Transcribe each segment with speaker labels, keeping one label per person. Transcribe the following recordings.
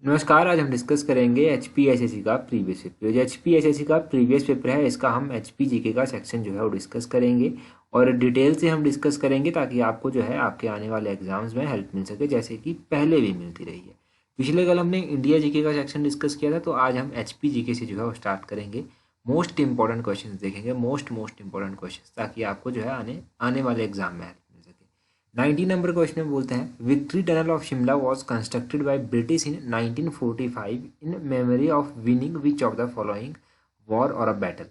Speaker 1: नमस्कार। आज हम डिस्कस करेंगे HPSSC का प्रीवियस पेपर। जो HPSSC का प्रीवियस पेपर है इसका हम HPGK का सेक्शन जो है वो डिस्कस करेंगे और डिटेल से हम डिस्कस करेंगे ताकि आपको जो है आपके आने वाले एग्जाम्स में हेल्प मिल सके, जैसे कि पहले भी मिलती रही है। पिछले कल हमने इंडिया जीके का सेक्शन डिस्कस किया था, तो आज हम HPGK से जो है वो स्टार्ट करेंगे। मोस्ट इंपॉर्टेंट क्वेश्चन देखेंगे, मोस्ट इंपॉर्टेंट क्वेश्चन, ताकि आपको जो है आने वाले एग्जाम में हेल्प मिल सके। 19 नंबर क्वेश्चन में बोलते हैं, victory tunnel of Shimla was constructed by British in 1945 in memory of winning which of the following war और अ बैटल।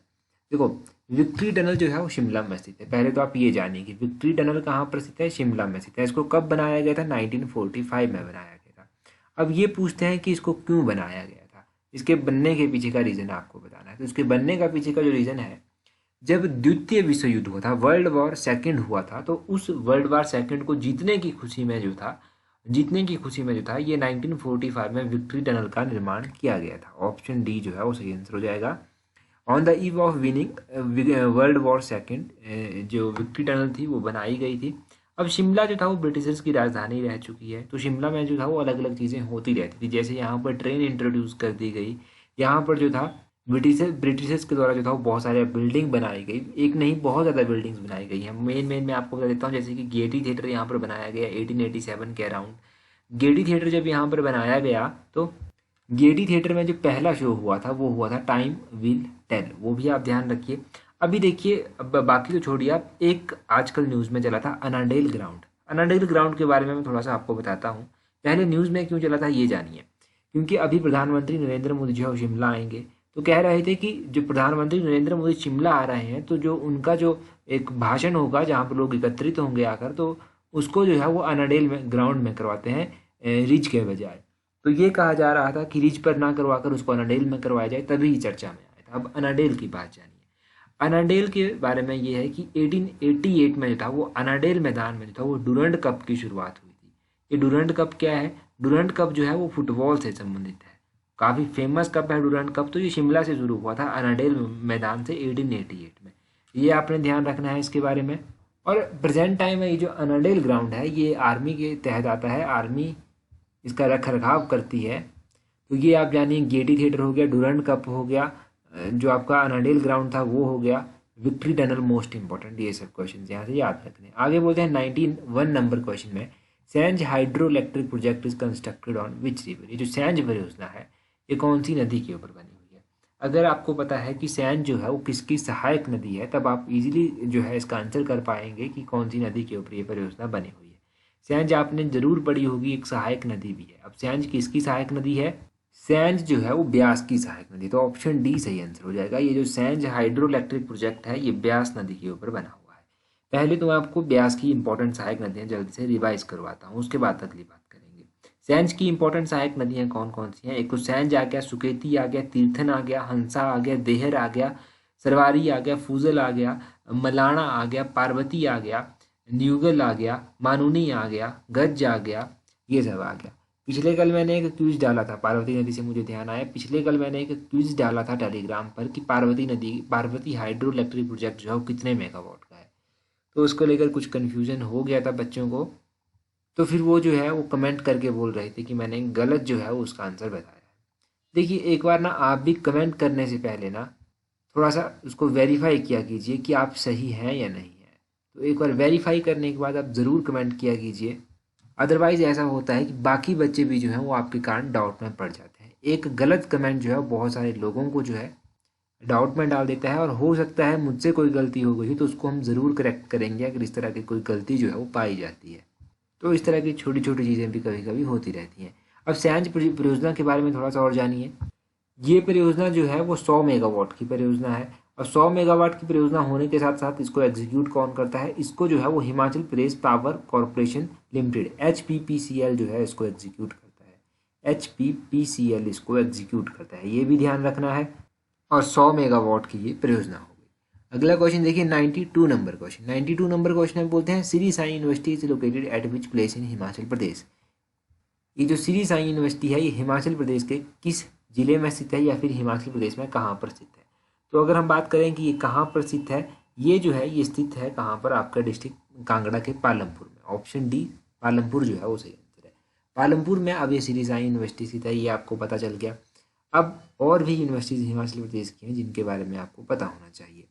Speaker 1: देखो, विक्ट्री टनल जो है वो शिमला में स्थित है। पहले तो आप ये जानिए कि विक्ट्री टनल कहाँ पर स्थित है, शिमला में स्थित है। इसको कब बनाया गया था, 1945 में बनाया गया था। अब ये पूछते हैं कि इसको क्यों बनाया गया था, इसके बनने के पीछे का रीज़न आपको बताना है। तो इसके बनने का पीछे का जो रीज़न है, जब द्वितीय विश्व युद्ध हुआ था, वर्ल्ड वॉर सेकंड हुआ था, तो उस वर्ल्ड वॉर सेकंड को जीतने की खुशी में जो था ये 1945 में विक्ट्री टनल का निर्माण किया गया था। ऑप्शन डी जो है वो सही आंसर हो जाएगा। On the eve of winning world war second जो विक्ट्री टनल थी वो बनाई गई थी। अब शिमला जो था वो ब्रिटिशर्स की राजधानी रह चुकी है, तो शिमला में जो था वो अलग अलग चीज़ें होती रहती थी। जैसे यहाँ पर ट्रेन इंट्रोड्यूस कर दी गई, यहाँ पर जो था ब्रिटिशर्स के द्वारा जो था वो बहुत सारे बिल्डिंग बनाई गई। एक नहीं, बहुत ज़्यादा बिल्डिंग्स बनाई गई हैं। मेन मैं आपको बता देता हूँ, जैसे कि गेटी थिएटर यहाँ पर बनाया गया 1887 के अराउंड। गेटी थिएटर जब यहाँ पर बनाया गया, तो गेटी थिएटर में जो पहला शो हुआ था वो हुआ था टाइम विल टेल, वो भी आप ध्यान रखिए। अभी देखिए, अब बाकी तो छोड़िए आप, एक आजकल न्यूज़ में चला था अनाडेल ग्राउंड। अनाडेल ग्राउंड के बारे में मैं थोड़ा सा आपको बताता हूँ। पहले न्यूज़ में क्यों चला था ये जानिए। क्योंकि अभी प्रधानमंत्री नरेंद्र मोदी जो है वो शिमला आएंगे, तो कह रहे थे कि जो प्रधानमंत्री नरेंद्र मोदी शिमला आ रहे हैं, तो जो उनका जो एक भाषण होगा जहाँ पर लोग एकत्रित होंगे आकर, तो उसको जो है वो अनाडेल में ग्राउंड में करवाते हैं, रिज के बजाय। तो ये कहा जा रहा था कि रिज पर ना करवाकर उसको अनाडेल में करवाया जाए, तभी चर्चा में आया था। अब अनाडेल की बात जानिए। अनाडेल के बारे में ये है कि 1888 में जो था वो अनाडेल मैदान में जो था वो डुरंड कप की शुरुआत हुई थी। ये डुरंड कप क्या है, डुरंड कप जो है वो फुटबॉल से संबंधित है। काफ़ी फेमस कप है डुरंड कप। तो ये शिमला से शुरू हुआ था, अनाडेल मैदान से 1888 में। ये आपने ध्यान रखना है इसके बारे में। और प्रेजेंट टाइम में ये जो अनाडेल ग्राउंड है ये आर्मी के तहत आता है, आर्मी इसका रख रखाव करती है। तो ये आप जानिए, गेटी थिएटर हो गया, डुरंड कप हो गया, जो आपका अनाडेल ग्राउंड था वो हो गया, विक्ट्री टनल मोस्ट इंपॉर्टेंट। ये सब क्वेश्चन यहाँ से याद रखने। आगे बोलते हैं 91 नंबर क्वेश्चन में, Sainj hydro electric project is constructed on which river. ये जो सैंज परियोजना है ये कौन सी नदी के ऊपर बनी हुई है। अगर आपको पता है कि सैंज जो है वो किसकी सहायक नदी है, तब आप इजीली जो है इसका आंसर कर पाएंगे कि कौन सी नदी के ऊपर ये परियोजना बनी हुई है। सैंज आपने जरूर पढ़ी होगी, एक सहायक नदी भी है। अब सैंज किसकी सहायक नदी है, सैंज जो है वो ब्यास की सहायक नदी। तो ऑप्शन डी सही आंसर हो जाएगा। ये जो सैंज हाइड्रो इलेक्ट्रिक प्रोजेक्ट है ये ब्यास नदी के ऊपर बना हुआ है। पहले तो मैं आपको ब्यास की इंपॉर्टेंट सहायक नदियां जल्दी से रिवाइज करवाता हूँ, उसके बाद अगली बात करेंगे। सैंज की इंपॉर्टेंट सहायक नदियां कौन कौन सी हैं। एक तो सैंज आ गया, सुकेती आ गया, तीर्थन आ गया, हंसा आ गया, देहर आ गया, सरवारी आ गया, फूजल आ गया, मलाना आ गया, पार्वती आ गया, न्यूगल आ गया, मानूनी आ गया, गज आ गया, ये सब आ गया। पिछले कल मैंने एक क्विज डाला था पार्वती नदी से, मुझे ध्यान आया, पिछले कल मैंने एक क्विज डाला था टेलीग्राम पर कि पार्वती हाइड्रो इलेक्ट्रिक प्रोजेक्ट जो है वो कितने मेगावाट का है। तो उसको लेकर कुछ कन्फ्यूजन हो गया था बच्चों को, तो फिर वो जो है वो कमेंट करके बोल रहे थे कि मैंने गलत जो है वो उसका आंसर बताया है। देखिए, एक बार ना आप भी कमेंट करने से पहले ना थोड़ा सा उसको वेरीफाई किया कीजिए कि आप सही हैं या नहीं है। तो एक बार वेरीफाई करने के बाद आप ज़रूर कमेंट किया कीजिए। अदरवाइज ऐसा होता है कि बाकी बच्चे भी जो हैं वो आपके कारण डाउट में पड़ जाते हैं। एक गलत कमेंट जो है बहुत सारे लोगों को जो है डाउट में डाल देता है, और हो सकता है मुझसे कोई गलती हो गई तो उसको हम ज़रूर करेक्ट करेंगे अगर इस तरह की कोई गलती जो है वो पाई जाती है। तो इस तरह की छोटी छोटी चीज़ें भी कभी कभी होती रहती हैं। अब सैंज परियोजना के बारे में थोड़ा सा और जानिए। ये परियोजना जो है वो 100 मेगावाट की परियोजना है। और 100 मेगावाट की परियोजना होने के साथ साथ इसको एग्जीक्यूट कौन करता है, इसको जो है वो Himachal Pradesh power corporation limited HPPCL जो है इसको एग्जीक्यूट करता है। HPPCL इसको एग्जीक्यूट करता है, ये भी ध्यान रखना है। और 100 मेगावाट की ये परियोजना हो गई। अगला क्वेश्चन देखिए, 92 नंबर क्वेश्चन। 92 नंबर क्वेश्चन में बोलते हैं, Shri Sai university is located at which place in Himachal Pradesh. ये जो श्री साई यूनिवर्सिटी है ये हिमाचल प्रदेश के किस जिले में स्थित है, या फिर हिमाचल प्रदेश में कहाँ पर स्थित है। तो अगर हम बात करें कि ये कहाँ पर स्थित है, ये जो है ये स्थित है कहाँ पर, आपका डिस्ट्रिक्ट कांगड़ा के पालमपुर में। ऑप्शन डी पालमपुर जो है वो सही आंसर है। पालमपुर में अब ये श्री साई यूनिवर्सिटी स्थित है, ये आपको पता चल गया। अब और भी यूनिवर्सिटीज़ हिमाचल प्रदेश की हैं जिनके बारे में आपको पता होना चाहिए।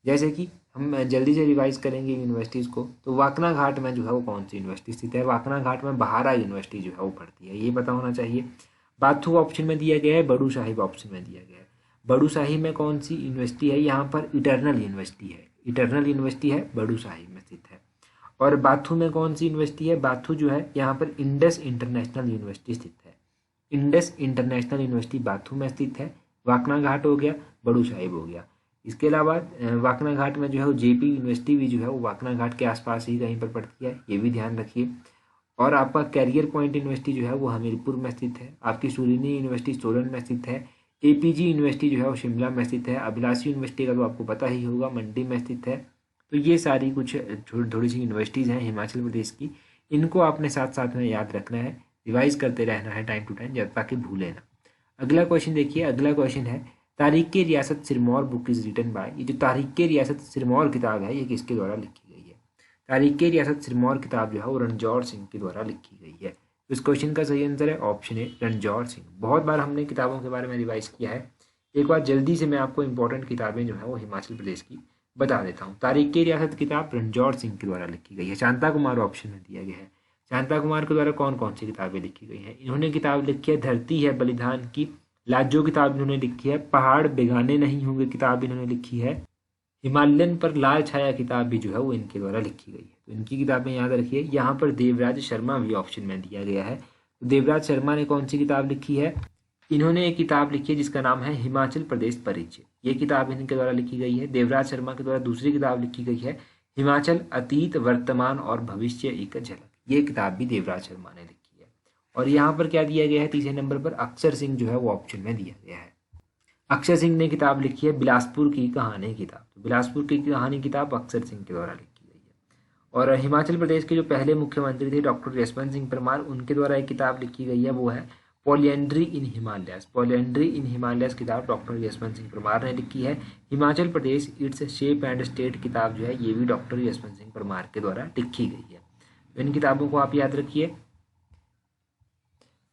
Speaker 1: जैसे कि हम जल्दी से रिवाइज करेंगे यूनिवर्सिटीज़ को, तो वाकना घाट में जो है वो कौन सी यूनिवर्सिटी स्थित है? वाकना घाट में बहारा यूनिवर्सिटी जो है वो पड़ती है, ये पता होना चाहिए। बाथू ऑप्शन में दिया गया है, बड़ू साहिब ऑप्शन में दिया गया है। बड़ू साहिब में कौन सी यूनिवर्सिटी है? यहाँ पर इटर्नल यूनिवर्सिटी है, इटर्नल यूनिवर्सिटी है, बड़ू साहिब में स्थित है। और बाथू में कौन सी यूनिवर्सिटी है? बाथू जो है यहाँ पर इंडस इंटरनेशनल यूनिवर्सिटी स्थित है, इंडस इंटरनेशनल यूनिवर्सिटी बाथू में स्थित है। वाकना घाट हो गया, बड़ू साहिब हो गया। इसके अलावा वाकना घाट में जो है वो जेपी यूनिवर्सिटी भी जो है वो वाकना घाट के आसपास ही कहीं पर पड़ती है, ये भी ध्यान रखिए। और आपका कैरियर पॉइंट यूनिवर्सिटी जो है वो हमीरपुर में स्थित है। आपकी सूरिनी यूनिवर्सिटी सोलन में स्थित है। एपीजी यूनिवर्सिटी जो है वो शिमला में स्थित है। अभिलाषी यूनिवर्सिटी का तो आपको पता ही होगा, मंडी में स्थित है। तो ये सारी कुछ थोड़ी सी यूनिवर्सिटीज़ हैं हिमाचल प्रदेश की, इनको आपने साथ साथ में याद रखना है, रिवाइज करते रहना है टाइम टू टाइम, जब ताकि भूलें ना। अगला क्वेश्चन देखिए, अगला क्वेश्चन है Tarikh Riyasat Sirmaur book is written by. ये जो तारीख रियासत सिरमौर किताब है ये किसके द्वारा लिखी गई है? तारीख रियासत सिरमौर किताब जो है वो रणजौर सिंह के द्वारा लिखी गई है। तो इस क्वेश्चन का सही आंसर है ऑप्शन ए, रणजौर सिंह। बहुत बार हमने किताबों के बारे में रिवाइज किया है, एक बार जल्दी से मैं आपको इंपॉर्टेंट किताबें जो है वो हिमाचल प्रदेश की बता देता हूँ। तारीख रियासत किताब रणजौर सिंह के द्वारा लिखी गई है। शांता कुमार ऑप्शन में दिया गया है। शांता कुमार के द्वारा कौन कौन सी किताबें लिखी गई हैं? इन्होंने किताब लिखी है धरती है बलिदान की, लाजो किताब इन्होंने लिखी है, पहाड़ बेगाने नहीं होंगे किताब इन्होंने लिखी है, हिमालयन पर लाल छाया किताब भी जो है वो इनके द्वारा लिखी गई है। तो इनकी किताबें याद रखिए। यहाँ पर देवराज शर्मा भी ऑप्शन में दिया गया है। तो देवराज शर्मा ने कौन सी किताब लिखी है? इन्होंने एक किताब लिखी है जिसका नाम है हिमाचल प्रदेश परिचय, ये किताब इनके द्वारा लिखी गई है। देवराज शर्मा के द्वारा दूसरी किताब लिखी गई है हिमाचल अतीत वर्तमान और भविष्य एक झलक, ये किताब भी देवराज शर्मा ने लिखी है। और यहाँ पर क्या दिया गया है? तीसरे नंबर पर अक्षर सिंह जो है वो ऑप्शन में दिया गया है। अक्षर सिंह ने किताब लिखी है बिलासपुर की कहानी किताब। तो बिलासपुर की कहानी किताब अक्षर सिंह के द्वारा लिखी गई है। और हिमाचल प्रदेश के जो पहले मुख्यमंत्री थे डॉक्टर यशवंत सिंह परमार, उनके द्वारा एक किताब लिखी गई है, वो है पॉलिएंड्री इन हिमालयस। पॉलिएंड्री इन हिमालयस किताब डॉक्टर यशवंत सिंह परमार ने लिखी है। Himachal Pradesh its shape and state किताब जो है ये भी डॉक्टर यशवंत सिंह परमार के द्वारा लिखी गई है। तो इन किताबों को आप याद रखिए।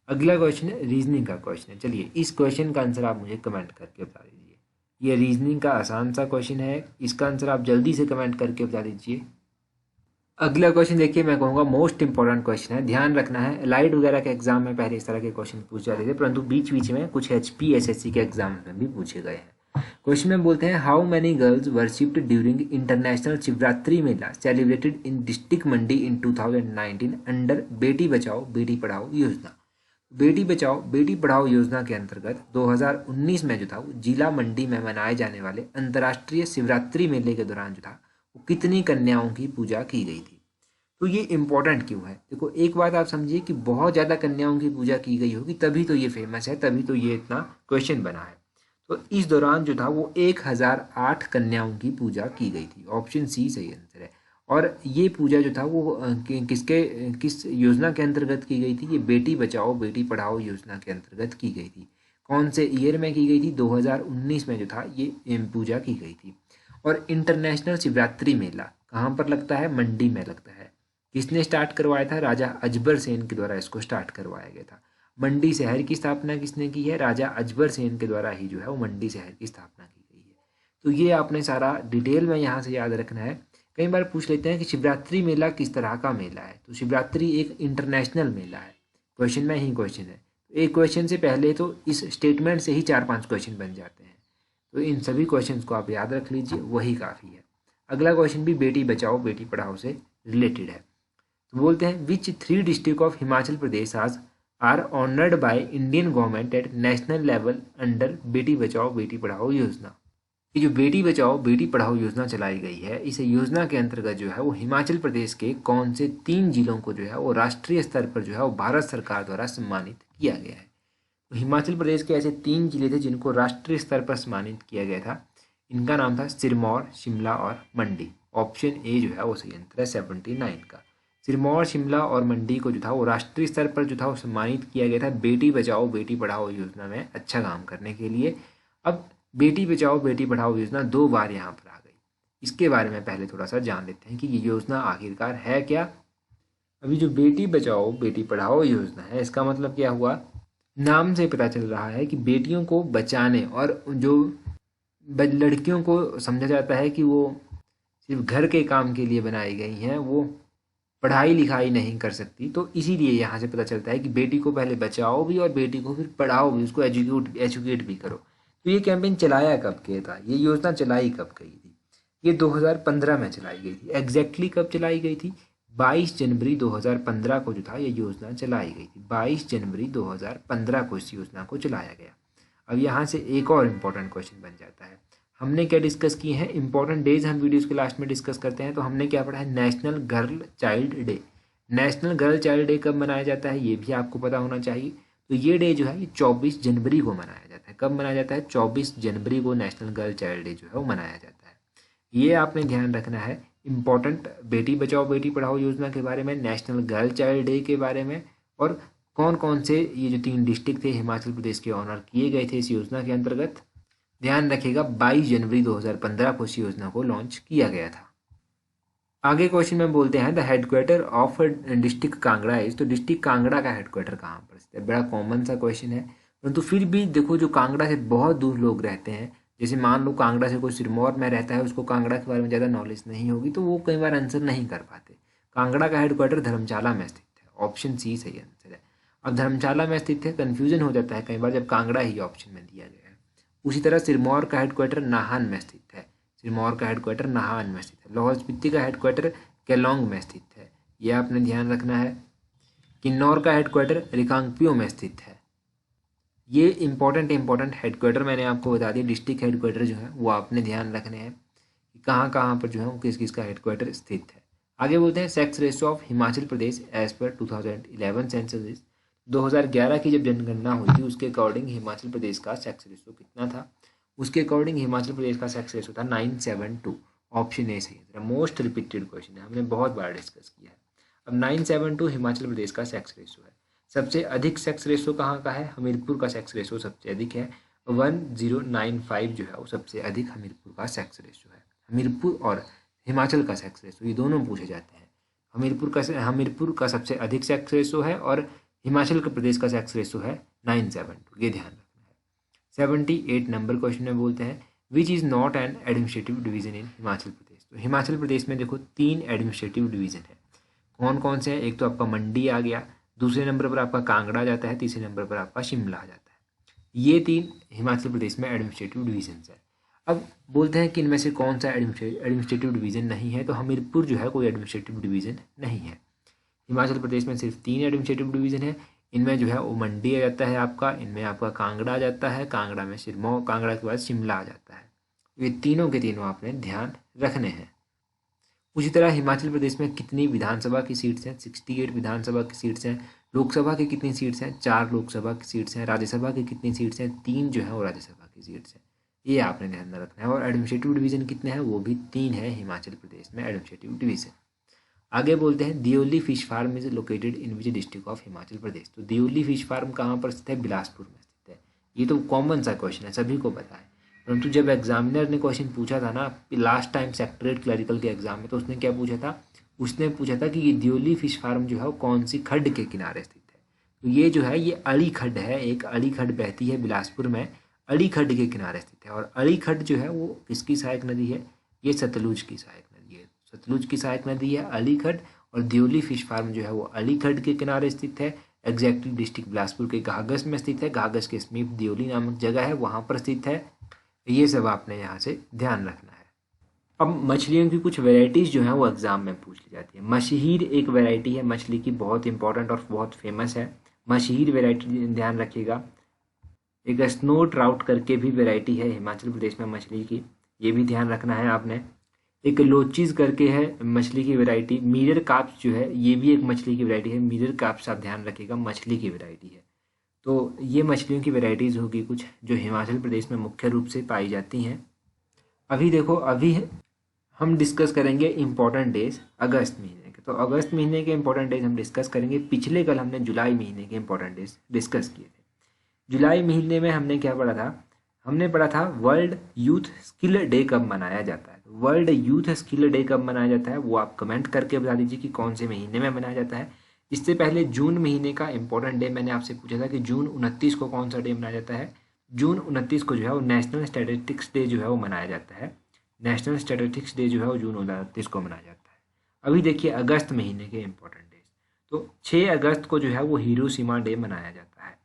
Speaker 1: अगला क्वेश्चन है रीजनिंग का क्वेश्चन है। चलिए इस क्वेश्चन का आंसर आप मुझे कमेंट करके बता दीजिए। ये रीजनिंग का आसान सा क्वेश्चन है, इसका आंसर आप जल्दी से कमेंट करके बता दीजिए। अगला क्वेश्चन देखिए, मैं कहूँगा मोस्ट इंपॉर्टेंट क्वेश्चन है, ध्यान रखना है। एलाइड वगैरह के एग्जाम में पहले इस तरह के क्वेश्चन पूछे जाते थे, परंतु बीच बीच में कुछ HPSSC के एग्जाम में भी पूछे गए हैं। क्वेश्चन में बोलते हैं how many girls worshipped during international Shivratri Mela celebrated in district Mandi in 2019 under Beti Bachao Beti Padhao योजना। बेटी बचाओ बेटी पढ़ाओ योजना के अंतर्गत 2019 में जो था वो जिला मंडी में मनाए जाने वाले अंतर्राष्ट्रीय शिवरात्रि मेले के दौरान जो था वो कितनी कन्याओं की पूजा की गई थी। तो ये इम्पोर्टेंट क्यों है? देखो एक बात आप समझिए कि बहुत ज़्यादा कन्याओं की पूजा की गई होगी तभी तो ये फेमस है, तभी तो ये इतना क्वेश्चन बना है। तो इस दौरान जो था वो 1008 कन्याओं की पूजा की गई थी। ऑप्शन सी सही आंसर है। और ये पूजा जो था वो किस योजना के अंतर्गत की गई थी? ये बेटी बचाओ बेटी पढ़ाओ योजना के अंतर्गत की गई थी। कौन से ईयर में की गई थी? 2019 में जो था ये पूजा की गई थी। और इंटरनेशनल शिवरात्रि मेला कहाँ पर लगता है? मंडी में लगता है। किसने स्टार्ट करवाया था? राजा अजबर सेन के द्वारा इसको स्टार्ट करवाया गया था। मंडी शहर की स्थापना किसने की है? राजा अजबर सेन के द्वारा ही जो है वो मंडी शहर की स्थापना की गई है। तो ये आपने सारा डिटेल में यहाँ से याद रखना है। कई बार पूछ लेते हैं कि शिवरात्रि मेला किस तरह का मेला है, तो शिवरात्रि एक इंटरनेशनल मेला है। क्वेश्चन में ही क्वेश्चन है, एक क्वेश्चन से पहले तो इस स्टेटमेंट से ही 4-5 क्वेश्चन बन जाते हैं। तो इन सभी क्वेश्चन को आप याद रख लीजिए, वही काफ़ी है। अगला क्वेश्चन भी बेटी बचाओ बेटी पढ़ाओ से रिलेटेड है। तो बोलते हैं which 3 district of Himachal Pradesh are honoured by Indian government at national level under Beti Bachao Beti Padhao योजना। ये जो बेटी बचाओ बेटी पढ़ाओ योजना चलाई गई है, इस योजना के अंतर्गत जो है वो हिमाचल प्रदेश के कौन से 3 जिलों को जो है वो राष्ट्रीय स्तर पर जो है वो भारत सरकार द्वारा सम्मानित किया गया है। तो हिमाचल प्रदेश के ऐसे 3 जिले थे जिनको राष्ट्रीय स्तर पर सम्मानित किया गया था। इनका नाम था सिरमौर, शिमला और मंडी। ऑप्शन ए जो है वो सही आंसर है 79 का। सिरमौर, शिमला और मंडी को जो था वो राष्ट्रीय स्तर पर जो था वो सम्मानित किया गया था बेटी बचाओ बेटी पढ़ाओ योजना में अच्छा काम करने के लिए। अब बेटी बचाओ बेटी पढ़ाओ योजना 2 बार यहाँ पर आ गई, इसके बारे में पहले थोड़ा सा जान लेते हैं कि ये योजना आखिरकार है क्या। अभी जो बेटी बचाओ बेटी पढ़ाओ योजना है, इसका मतलब क्या हुआ, नाम से पता चल रहा है कि बेटियों को बचाने, और जो लड़कियों को समझा जाता है कि वो सिर्फ घर के काम के लिए बनाई गई हैं, वो पढ़ाई लिखाई नहीं कर सकती, तो इसीलिए यहाँ से पता चलता है कि बेटी को पहले बचाओ भी और बेटी को फिर पढ़ाओ भी, उसको एजुकेट भी करो। तो ये कैंपेन चलाया कब किया था, ये योजना चलाई कब गई थी, ये 2015 में चलाई गई थी। एग्जैक्टली कब चलाई गई थी, 22 जनवरी 2015 को जो था ये योजना चलाई गई थी। 22 जनवरी 2015 को इस योजना को चलाया गया। अब यहाँ से एक और इम्पोर्टेंट क्वेश्चन बन जाता है, हमने क्या डिस्कस किए हैं, इंपॉर्टेंट डेज हम वीडियोस के लास्ट में डिस्कस करते हैं। तो हमने क्या पढ़ा है, national girl child day. National girl child day कब मनाया जाता है ये भी आपको पता होना चाहिए। तो ये डे जो है ये 24 जनवरी को मनाया जाता है। कब मनाया जाता है, 24 जनवरी को नेशनल गर्ल चाइल्ड डे जो है वो मनाया जाता है। ये आपने ध्यान रखना है, इम्पॉर्टेंट बेटी बचाओ बेटी पढ़ाओ योजना के बारे में, नेशनल गर्ल चाइल्ड डे के बारे में, और कौन कौन से ये जो 3 डिस्ट्रिक्ट थे हिमाचल प्रदेश के ऑनर किए गए थे इस योजना के अंतर्गत। ध्यान रखिएगा 22 जनवरी 2015 को इस योजना को लॉन्च किया गया था। आगे क्वेश्चन में बोलते हैं the headquarter of district Kangra is, तो डिस्ट्रिक्ट कांगड़ा का हेडक्वार्टर कहाँ पर स्थित है। बड़ा कॉमन सा क्वेश्चन है, परंतु फिर भी देखो जो कांगड़ा से बहुत दूर लोग रहते हैं, जैसे मान लो कांगड़ा से कोई सिरमौर में रहता है, उसको कांगड़ा के बारे में ज़्यादा नॉलेज नहीं होगी, तो वो कई बार आंसर नहीं कर पाते। कांगड़ा का हेडक्वार्टर धर्मशाला में स्थित है, ऑप्शन सी सही आंसर है। अब धर्मशाला में स्थित है, कन्फ्यूजन हो जाता है कई बार जब कांगड़ा ही ऑप्शन में दिया गया है। उसी तरह सिरमौर का हेडक्वार्टर नाहन में स्थित है, सिरमौर का हेडक्वार्टर नाहन में स्थित है। लाहौल स्पीति का हेडक्वार्टर केलोंग में स्थित है, यह आपने ध्यान रखना है। किन्नौर का हेडक्वार्टर रिकांगपिओ में स्थित है। ये इंपॉर्टेंट हेडक्वार्टर मैंने आपको बता दिया, डिस्ट्रिक्ट हेडक्वार्टर जो है वो आपने ध्यान रखने हैं कि कहाँ कहाँ पर जो है वो किस किस का हेडक्वार्टर स्थित है। आगे बोलते हैं sex ratio of Himachal Pradesh as per 2011 census. 2011 की जब जनगणना हुई थी उसके अकॉर्डिंग हिमाचल प्रदेश का सेक्स रेशो कितना था, उसके अकॉर्डिंग हिमाचल प्रदेश का सेक्स रेशो था 972। ऑप्शन ए सही है, मोस्ट रिपीटेड क्वेश्चन है, हमने बहुत बार डिस्कस किया है। अब 972 हिमाचल प्रदेश का सेक्स रेशो है। सबसे अधिक सेक्स रेशो कहाँ का है, हमीरपुर का सेक्स रेशो सबसे अधिक है, 1095 जो है वो सबसे अधिक हमीरपुर का सेक्स रेशो है। हमीरपुर और हिमाचल का सेक्स रेशो ये दोनों पूछे जाते हैं। हमीरपुर का सबसे अधिक सेक्स रेशो है और हिमाचल प्रदेश का सेक्स रेशो है 972, ये ध्यान रखना है। 78 नंबर क्वेश्चन में बोलते हैं which is not an administrative division in Himachal Pradesh. तो हिमाचल प्रदेश में देखो 3 एडमिनिस्ट्रेटिव डिवीजन है, कौन कौन से हैं, एक तो आपका मंडी आ गया, दूसरे नंबर पर आपका कांगड़ा जाता है, तीसरे नंबर पर आपका शिमला आ जाता है। ये 3 हिमाचल प्रदेश में एडमिनिस्ट्रेटिव डिवीजन है। अब बोलते हैं कि इनमें से कौन सा एडमिनिस्ट्रेटिव डिवीजन नहीं है, तो हमीरपुर जो है कोई एडमिनिस्ट्रेटिव डिवीजन नहीं है। हिमाचल प्रदेश में सिर्फ 3 एडमिनिस्ट्रेटिव डिवीजन है, इनमें जो है वो मंडी आ जाता है आपका, इनमें आपका कांगड़ा आ जाता है, कांगड़ा में सिरमौर, कांगड़ा के बाद शिमला आ जाता है। ये तीनों के तीनों आपने ध्यान रखने हैं। उसी तरह हिमाचल प्रदेश में कितनी विधानसभा की सीट्स हैं, 68 विधानसभा की सीट्स हैं। लोकसभा की कितनी सीट्स हैं, 4 लोकसभा की सीट्स हैं। राज्यसभा की कितनी सीट्स हैं, 3 जो है वो राज्यसभा की सीट्स हैं। ये आपने ध्यान में रखना है। और एडमिनिस्ट्रेटिव डिवीजन कितने हैं, वो भी 3 है हिमाचल प्रदेश में एडमिनिस्ट्रेटिव डिवीजन। आगे बोलते हैं Deoli fish farm is located in which district of Himachal Pradesh. तो दियोली फिश फार्म कहाँ पर स्थित है, बिलासपुर में स्थित है। ये तो कॉमन सा क्वेश्चन है, सभी को पता है, परंतु जब एग्जामिनर ने क्वेश्चन पूछा था ना लास्ट टाइम सेक्रेटरीट क्लरिकल के एग्जाम में, तो उसने क्या पूछा था, उसने पूछा था कि ये दियोली फिश फार्म जो है वो कौन सी खड्ड के किनारे स्थित है। तो ये जो है ये अड़ी खड्ड है, एक अड़ी खड्ड बहती है बिलासपुर में, अड़ी खड्ड के किनारे स्थित है। और अड़ी खड्ड जो है वो किसकी सहायक नदी है, ये सतलुज की सहायक नदी है। सतलुज की सहायक नदी है अली खड्ड, और दियोली फिश फार्म जो है वो अली खड्ड के किनारे स्थित है। एग्जैक्टली डिस्ट्रिक्ट बिलासपुर के घाघस में स्थित है, घाघस के समीप दियोली नामक जगह है, वहाँ पर स्थित है। ये सब आपने यहाँ से ध्यान रखना है। अब मछलियों की कुछ वेराइटीज़ जो हैं वो एग्जाम में पूछ ली जाती है। मशहीर एक वेराइटी है मछली की, बहुत इंपॉर्टेंट और बहुत फेमस है। मशहीर वेराइटी ध्यान रखिएगा। एक स्नो ट्राउट करके भी वेराइटी है हिमाचल प्रदेश में मछली की, ये भी ध्यान रखना है आपने। एक लोचीज करके है मछली की वैरायटी। मिरर कार्प्स जो है ये भी एक मछली की वैरायटी है। मिरर कार्प्स आप ध्यान रखिएगा, मछली की वैरायटी है। तो ये मछलियों की वैरायटीज़ होगी कुछ जो हिमाचल प्रदेश में मुख्य रूप से पाई जाती हैं। अभी देखो, अभी हम डिस्कस करेंगे इम्पोर्टेंट डेज अगस्त महीने के। तो अगस्त महीने के इम्पोर्टेंट डेज हम डिस्कस करेंगे। पिछले कल हमने जुलाई महीने के इम्पोर्टेंट डेज डिस्कस किए थे। जुलाई महीने में हमने क्या पढ़ा था, हमने पढ़ा था वर्ल्ड यूथ स्किल डे कब मनाया जाता है। वर्ल्ड यूथ स्किल डे कब मनाया जाता है वो आप कमेंट करके बता दीजिए कि कौन से महीने में मनाया जाता है। इससे पहले जून महीने का इंपॉर्टेंट डे मैंने आपसे पूछा था कि जून 29 को कौन सा डे मनाया जाता है। जून 29 को जो है वो नेशनल स्टैटिस्टिक्स डे जो है वो मनाया जाता है। नेशनल स्टैटिस्टिक्स डे जो है वो जून 29 को मनाया जाता है। अभी देखिए अगस्त महीने के इंपॉर्टेंट डेज, तो 6 अगस्त को जो है वो हिरोशिमा डे मनाया जाता है।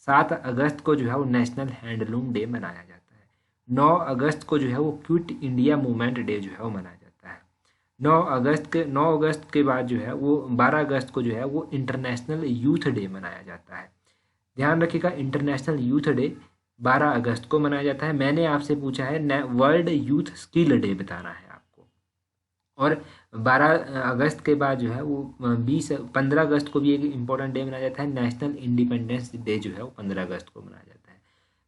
Speaker 1: 7 अगस्त को जो है वो नेशनल हैंडलूम डे मनाया जाता है। 9 अगस्त को जो है वो क्विट इंडिया मूवमेंट डे जो है वो मनाया जाता है। 9 अगस्त के बाद जो है वो 12 अगस्त को जो है वो इंटरनेशनल यूथ डे मनाया जाता है। ध्यान रखिएगा इंटरनेशनल यूथ डे 12 अगस्त को मनाया जाता है। मैंने आपसे पूछा है वर्ल्ड यूथ स्किल डे बताना है आपको। और 12 अगस्त के बाद जो है वो 15 अगस्त को भी एक इम्पॉर्टेंट डे मनाया जाता है। नेशनल इंडिपेंडेंस डे जो है वो 15 अगस्त को मनाया जाता है।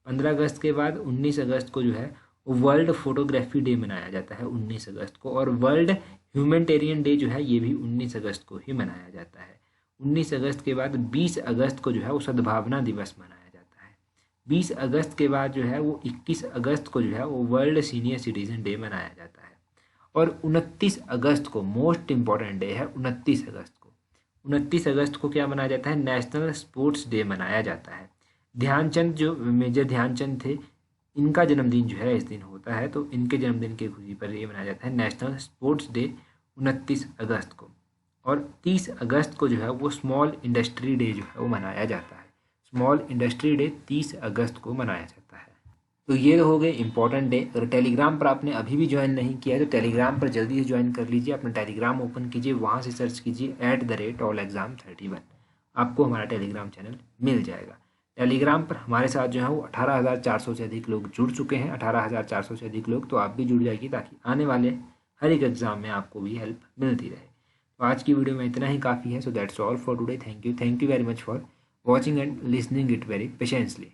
Speaker 1: 15 अगस्त के बाद 19 अगस्त को जो है वर्ल्ड फोटोग्राफी डे मनाया जाता है 19 अगस्त को। और वर्ल्ड ह्यूमैनिटेरियन डे जो है ये भी 19 अगस्त को ही मनाया जाता है। 19 अगस्त के बाद 20 अगस्त को जो है वो सद्भावना दिवस मनाया जाता है। 20 अगस्त के बाद जो है वो 21 अगस्त को जो है वो वर्ल्ड सीनियर सिटीजन डे मनाया जाता है। और 29 अगस्त को मोस्ट इम्पॉर्टेंट डे है। 29 अगस्त को 29 अगस्त को क्या मनाया जाता है, नेशनल स्पोर्ट्स डे मनाया जाता है। ध्यानचंद जो मेजर ध्यानचंद थे इनका जन्मदिन जो है इस दिन होता है, तो इनके जन्मदिन की खुशी पर ये मनाया जाता है नेशनल स्पोर्ट्स डे 29 अगस्त को। और 30 अगस्त को जो है वो स्मॉल इंडस्ट्री डे जो है वो मनाया जाता है। स्मॉल इंडस्ट्री डे 30 अगस्त को मनाया जाता है। तो ये हो गए इंपॉर्टेंट डे। अगर टेलीग्राम पर आपने अभी भी ज्वाइन नहीं किया है तो टेलीग्राम पर जल्दी से ज्वाइन कर लीजिए। अपना टेलीग्राम ओपन कीजिए, वहाँ से सर्च कीजिए @allexam31। आपको हमारा टेलीग्राम चैनल मिल जाएगा। टेलीग्राम पर हमारे साथ जो है वो 18,400 से अधिक लोग जुड़ चुके हैं। 18,400 से अधिक लोग, तो आप भी जुड़ जाइए ताकि आने वाले हर एक एग्ज़ाम में आपको भी हेल्प मिलती रहे। तो आज की वीडियो में इतना ही काफ़ी है। So that's all for today. Thank you very much for watching and listening it very patiently.